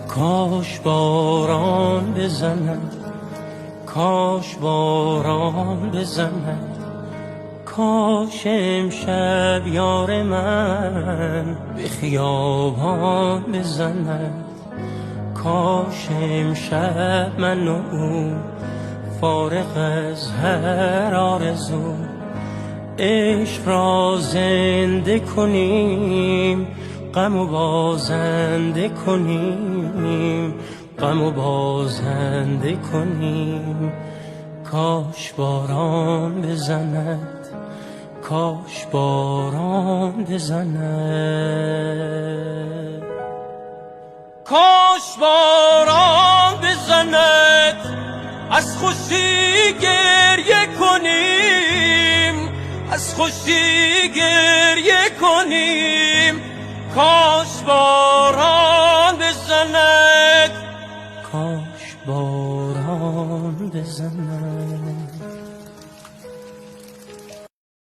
کاش باران بزند، کاش باران بزند، کاش امشب یار من به خیابان بزند، کاش امشب من و او فارغ از هر آرزو عشق را زنده کنیم، غم و بازنده کنیم، غم و بازنده کنیم. کاش باران بزند، کاش باران بزند، کاش باران بزند، از خوشی گریه کنیم، از خوشی گریه کنیم. کاش باران بزند، کاش باران بزند.